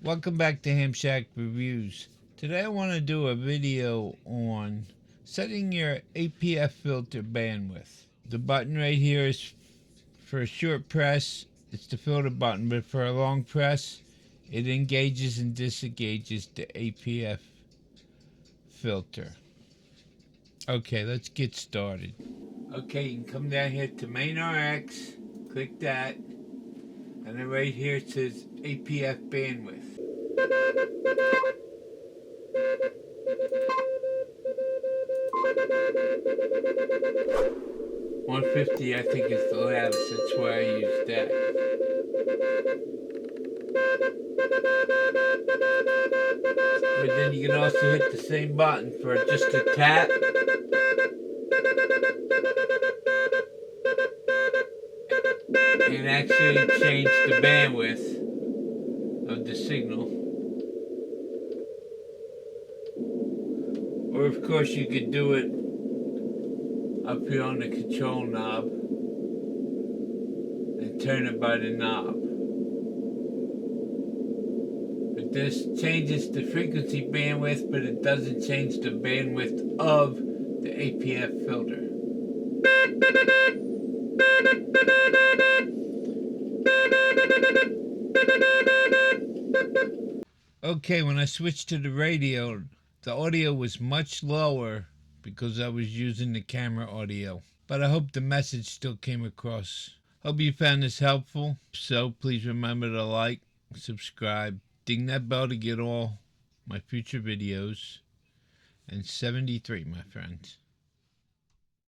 Welcome back to Ham Shack Reviews. Today I want to do a video on setting your APF filter bandwidth. The button right here is for a short press. It's the filter button, but for a long press, it engages and disengages the APF filter. Okay, let's get started. Okay, you can come down here to Main RX, click that, and then right here it says APF bandwidth. 150, I think, is the loudest. That's why I use that. But then you can also hit the same button for just a tap. And actually change the bandwidth of the signal. Or of course you could do it up here on the control knob and turn it by the knob. But this changes the frequency bandwidth, but it doesn't change the bandwidth of the APF filter. Okay, when I switched to the radio, the audio was much lower because I was using the camera audio. But I hope the message still came across. Hope you found this helpful. So please remember to like, subscribe, ding that bell to get all my future videos. And 73, my friends.